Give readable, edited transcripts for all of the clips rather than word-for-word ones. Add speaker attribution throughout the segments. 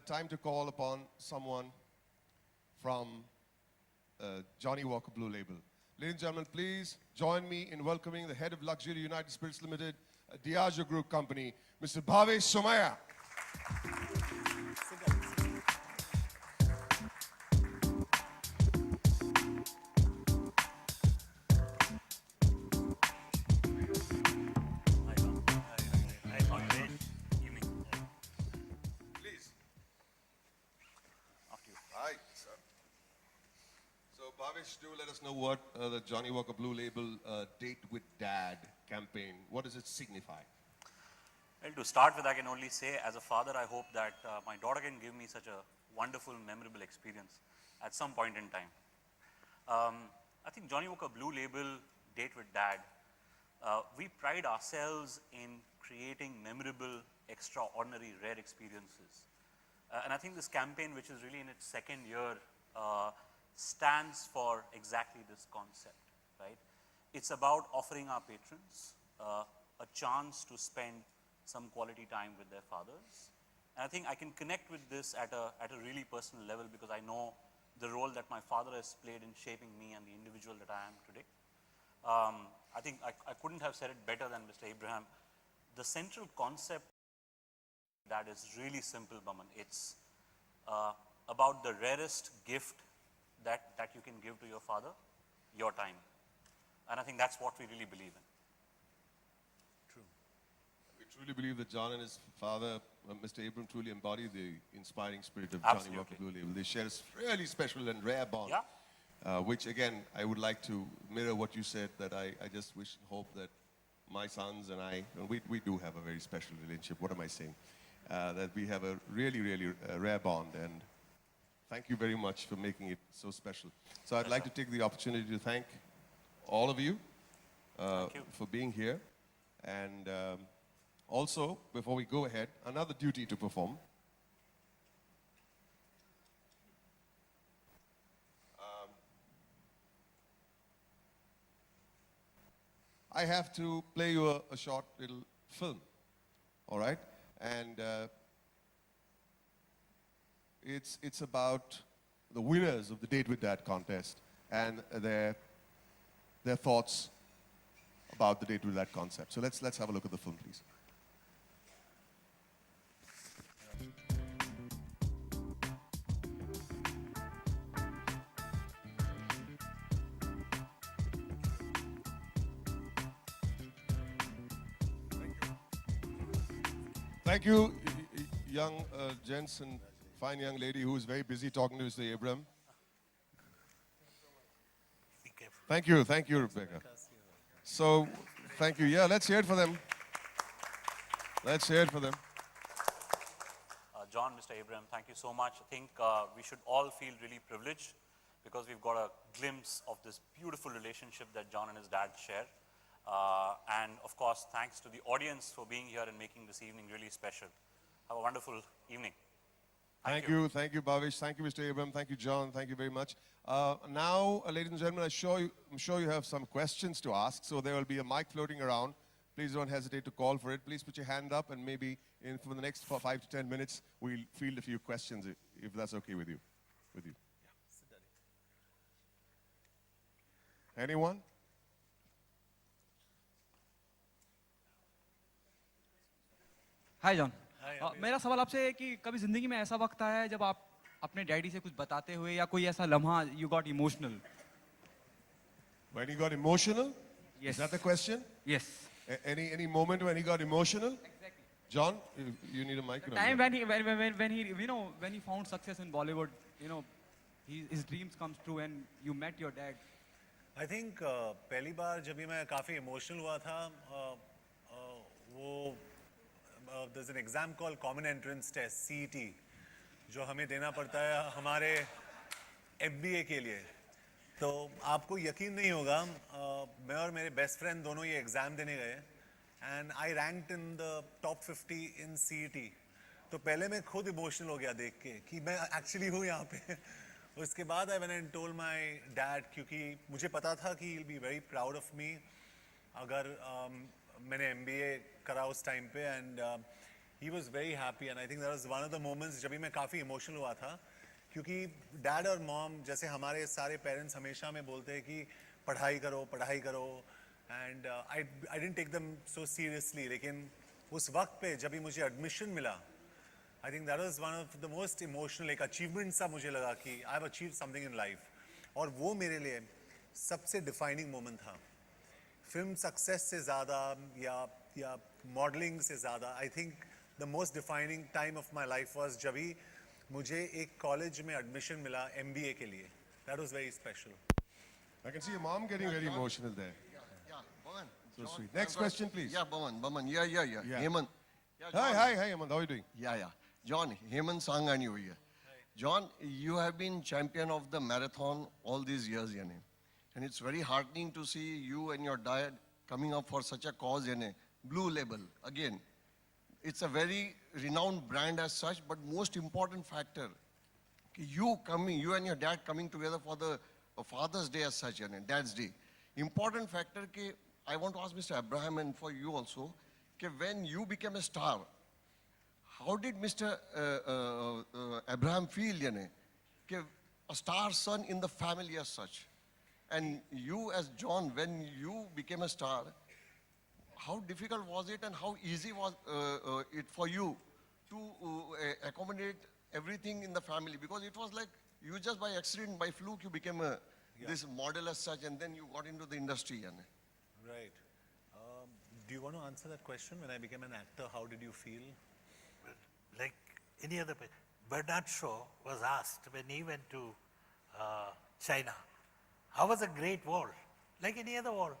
Speaker 1: time to call upon someone from Johnnie Walker Blue Label. Ladies and gentlemen, please join me in welcoming the head of Luxury United Spirits Limited, a Diageo Group company, Mr. Bhavesh Somaya. Please.
Speaker 2: After you.
Speaker 1: Hi, sir. So, Bhavesh, do let us know what the Johnnie Walker Blue Label Date with Dad campaign, what does it signify?
Speaker 2: Well, to start with, I can only say, as a father, I hope that my daughter can give me such a wonderful, memorable experience at some point in time. I think Johnnie Walker Blue Label Date with Dad, we pride ourselves in creating memorable, extraordinary, rare experiences. And I think this campaign, which is really in its second year, stands for exactly this concept, right? It's about offering our patrons a chance to spend some quality time with their fathers. And I think I can connect with this at a really personal level because I know the role that my father has played in shaping me and the individual that I am today. I think I couldn't have said it better than Mr. Abraham. The central concept that is really simple, Boman. It's about the rarest gift that you can give to your father, your time. And I think that's what we really believe in.
Speaker 1: True. We truly believe that John and his father, Mr. Abraham, truly embody the inspiring spirit of Johnnie Walker Blue Label. They share a really special and rare bond, which again, I would like to mirror what you said, that I just wish and hope that my sons and I, and we do have a very special relationship, what am I saying? That we have a really, really rare bond, and thank you very much for making it so special. So I'd like to take the opportunity to thank all of you for being here. And also, before we go ahead, another duty to perform. I have to play you a short little film, all right? And it's about the winners of the Date with Dad contest and their thoughts about the Date with Dad concept. So let's have a look at the film, please. Thank you, young gents and fine young lady who is very busy talking to Mr. Abraham. Thank you, Rebecca. So, thank you. Yeah, let's hear it for them. Let's hear it for them.
Speaker 2: John, Mr. Abraham, thank you so much. I think we should all feel really privileged because we've got a glimpse of this beautiful relationship that John and his dad share. And of course, thanks to the audience for being here and making this evening really special. Have a wonderful evening.
Speaker 1: Thank you, Bhavesh. Thank you, Mr. Abraham. Thank you, John. Thank you very much. Now, ladies and gentlemen, I'm sure you have some questions to ask, so there will be a mic floating around. Please don't hesitate to call for it. Please put your hand up, and maybe for the next 5 to 10 minutes, we'll field a few questions, if that's okay with you. Yeah, sit down. Anyone?
Speaker 3: Hi John, मेरा सवाल आपसे है कि कभी जिंदगी में ऐसा वक्त आया है जब आप अपने डैडी से कुछ बताते हुए या कोई ऐसा लम्हा you got emotional?
Speaker 1: When you got emotional?
Speaker 3: Yes.
Speaker 1: Is that the question?
Speaker 3: Yes.
Speaker 1: Any moment when he got emotional?
Speaker 3: Exactly.
Speaker 1: John, you need a mic.
Speaker 3: The time when he found success in Bollywood, his dreams comes true and you met your dad.
Speaker 4: I think पहली बार जब मैं काफ़ी emotional हुआ था, वो there's an exam called Common Entrance Test (CET) जो हमें देना पड़ता है हमारे MBA के लिए. तो आपको यकीन नहीं होगा, मैं और मेरे बेस्ट फ्रेंड दोनों ये एग्ज़ाम देने गए and I ranked in the top 50 in CET. तो पहले मैं खुद इमोशनल हो गया देख के कि मैं एक्चुअली हूँ यहाँ पे. उसके बाद I went and told my dad, क्योंकि मुझे पता था कि he'll be very proud of me अगर मैंने MBA करा उस टाइम पे. And he was very happy, and I think that was one of the moments जब भी मैं काफ़ी emotional हुआ था, क्योंकि dad और mom जैसे हमारे सारे parents हमेशा हमें बोलते हैं कि पढ़ाई करो, and I didn't take them so seriously, लेकिन उस वक्त पे जब भी मुझे admission मिला, I think that was one of the most emotional like achievement सा मुझे लगा कि I have achieved something in life, और वो मेरे लिए सबसे defining moment था. Film success से ज़्यादा या modeling से ज़्यादा, I think the most defining time of my life was जब भी मुझे एक college में admission मिला MBA के लिए. That was very special.
Speaker 1: I can see your mom getting very emotional there.
Speaker 5: Yeah, Boman.
Speaker 1: So sweet. Next question, please.
Speaker 5: Yeah, Boman. Yeah.
Speaker 1: Yeah.
Speaker 5: Hemant. Yeah,
Speaker 1: Hi, Hemant. How are you doing?
Speaker 5: Yeah. John, Hemant Sangani over here. John, you have been champion of the marathon all these years, yani. And it's very heartening to see you and your dad coming up for such a cause, yani. Blue Label, again. It's a very renowned brand as such, but most important factor, you and your dad coming together for the Father's Day as such, and Dad's Day. Important factor, I want to ask Mr. Abraham and for you also, when you became a star, how did Mr. Abraham feel, a star son in the family as such? And you as John, when you became a star, how difficult was it and how easy was it for you to accommodate everything in the family? Because it was like you just by accident, by fluke, you became this model as such, and then you got into the industry.
Speaker 4: Right. Do you want to answer that question? When I became an actor, how did you feel?
Speaker 6: Like any other person. Bernard Shaw was asked when he went to China, how was the Great Wall? Like any other wall.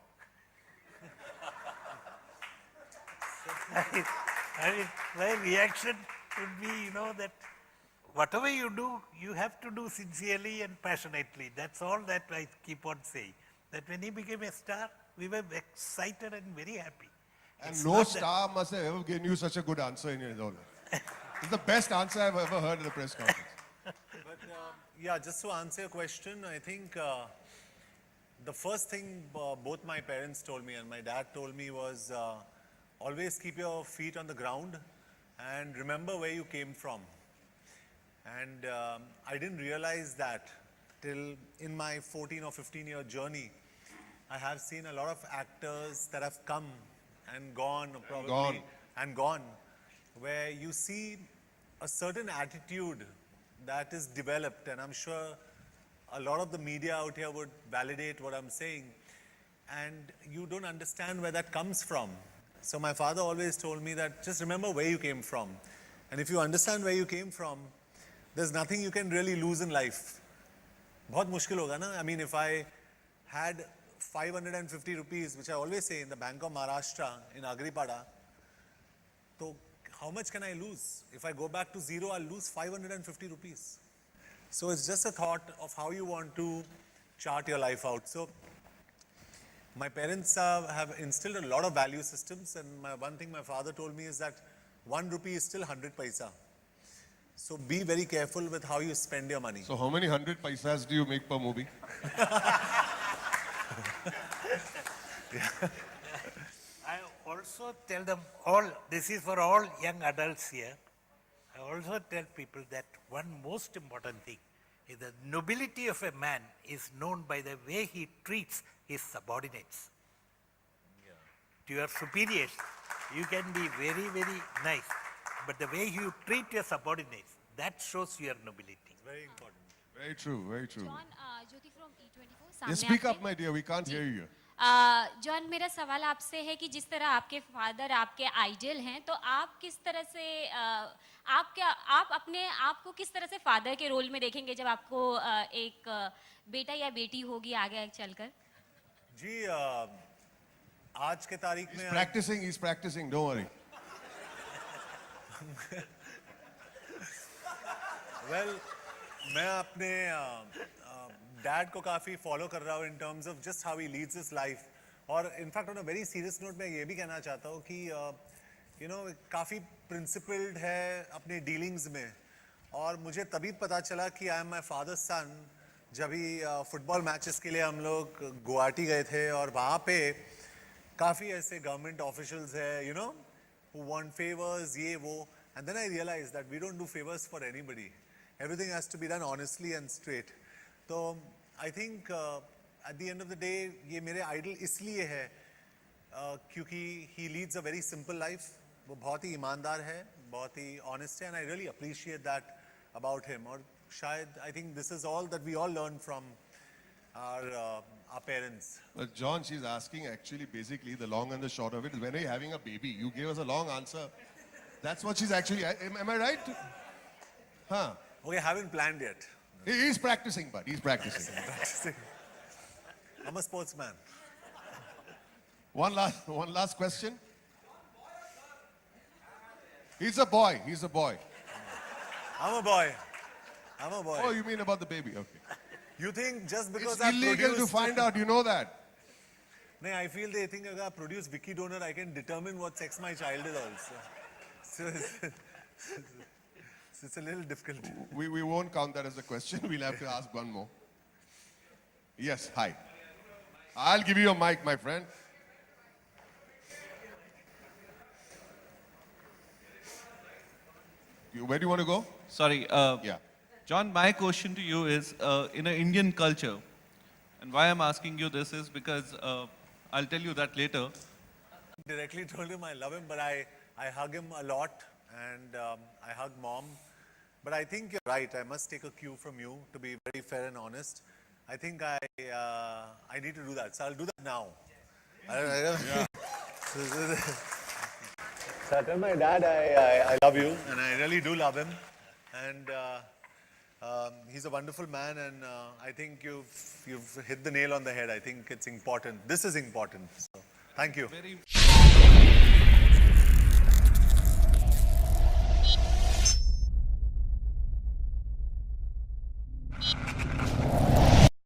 Speaker 6: I mean, my reaction would be, that whatever you do, you have to do sincerely and passionately. That's all that I keep on saying. That when he became a star, we were excited and very happy.
Speaker 1: And
Speaker 6: It's
Speaker 1: no
Speaker 6: not
Speaker 1: star must have ever given you such a good answer in your life. It's the best answer I've ever heard at a press conference.
Speaker 4: But just to answer your question, I think the first thing both my parents told me and my dad told me was always keep your feet on the ground and remember where you came from. And I didn't realize that till in my 14 or 15-year journey. I have seen a lot of actors that have come and gone, probably, and gone, where you see a certain attitude that is developed, and I'm sure a lot of the media out here would validate what I'm saying, and you don't understand where that comes from. So my father always told me that just remember where you came from, and if you understand where you came from, there's nothing you can really lose in life. बहुत मुश्किल होगा ना? I mean, if I had 550 rupees, which I always say in the Bank of Maharashtra in Agripada, so how much can I lose? If I go back to zero, I'll lose 550 rupees. So it's just a thought of how you want to chart your life out. So my parents have instilled a lot of value systems, and one thing my father told me is that 1 rupee is still 100 paisa. So be very careful with how you spend your money.
Speaker 1: So how many 100 paisas do you make per movie?
Speaker 6: I also tell them all, this is for all young adults here. I also tell people that one most important thing is the nobility of a man is known by the way he treats his subordinates. To your superiors, you can be very, very nice, but the way you treat your subordinates, that shows your nobility.
Speaker 4: Very important.
Speaker 1: Very true, very true.
Speaker 7: John, Jyoti from E24.
Speaker 1: Yes, speak up, my dear. We can't hear you here.
Speaker 7: John, मेरा सवाल आपसे है कि जिस तरह आपके father आपके idol हैं, तो आप किस तरह से आप अपने आप को किस तरह से फादर के रोल में देखेंगे जब आपको एक बेटा या बेटी होगी आगे चलकर?
Speaker 4: जी आज के तारीख में
Speaker 1: He's practicing, don't worry.
Speaker 4: Well, मैं अपने डैड को काफ़ी फॉलो कर रहा हूँ in terms of just how he leads his life. और in fact on a very serious note मैं ये भी कहना चाहता हूँ कि काफ़ी principled है अपने dealings में. और मुझे तभी पता चला कि I am my father's son जब ही फुटबॉल मैचेस के लिए हम लोग गुवाहाटी गए थे, और वहाँ पे काफ़ी ऐसे गवर्नमेंट ऑफिशियल्स है who want favors, ye, wo. And then I realized that we don't do favors for anybody. Everything has to be done honestly and straight. So I think at the end of the day, ये मेरे idol इसलिए है क्योंकि he leads a very simple life. वो बहुत ही ईमानदार है, बहुत ही honest है, and I really appreciate that about him. और शायद I think this is all that we all learn from our parents.
Speaker 1: But John, she's asking actually basically the long and the short of it is when are you having a baby? You gave us a long answer. That's what she's actually, am I right? Huh?
Speaker 4: Okay, haven't planned yet.
Speaker 1: He's practicing, but he's practicing.
Speaker 4: I'm a sportsman.
Speaker 1: One last question. He's a boy. He's a boy.
Speaker 4: I'm a boy. I'm a boy.
Speaker 1: Oh, you mean about the baby? Okay.
Speaker 4: You think just because
Speaker 1: It's
Speaker 4: I
Speaker 1: illegal to
Speaker 4: produced...
Speaker 1: find out. You know that.
Speaker 4: No, I feel they think if I produce Wiki donor, I can determine what sex my child is also. So it's a little difficult.
Speaker 1: We won't count that as a question. We'll have to ask one more. Yes, hi. I'll give you a mic, my friend. Where do you want to go?
Speaker 8: Sorry,
Speaker 1: Yeah.
Speaker 8: John, my question to you is, in an Indian culture, and why I'm asking you this is because I'll tell you that later.
Speaker 4: Directly told him I love him, but I hug him a lot, and I hug mom. But I think you're right. I must take a cue from you to be very fair and honest. I think I need to do that. So I'll do that now. So I tell my dad I love you, and I really do love him. And he's a wonderful man, and I think you've hit the nail on the head. I think it's important. This is important. So, thank you.
Speaker 8: Very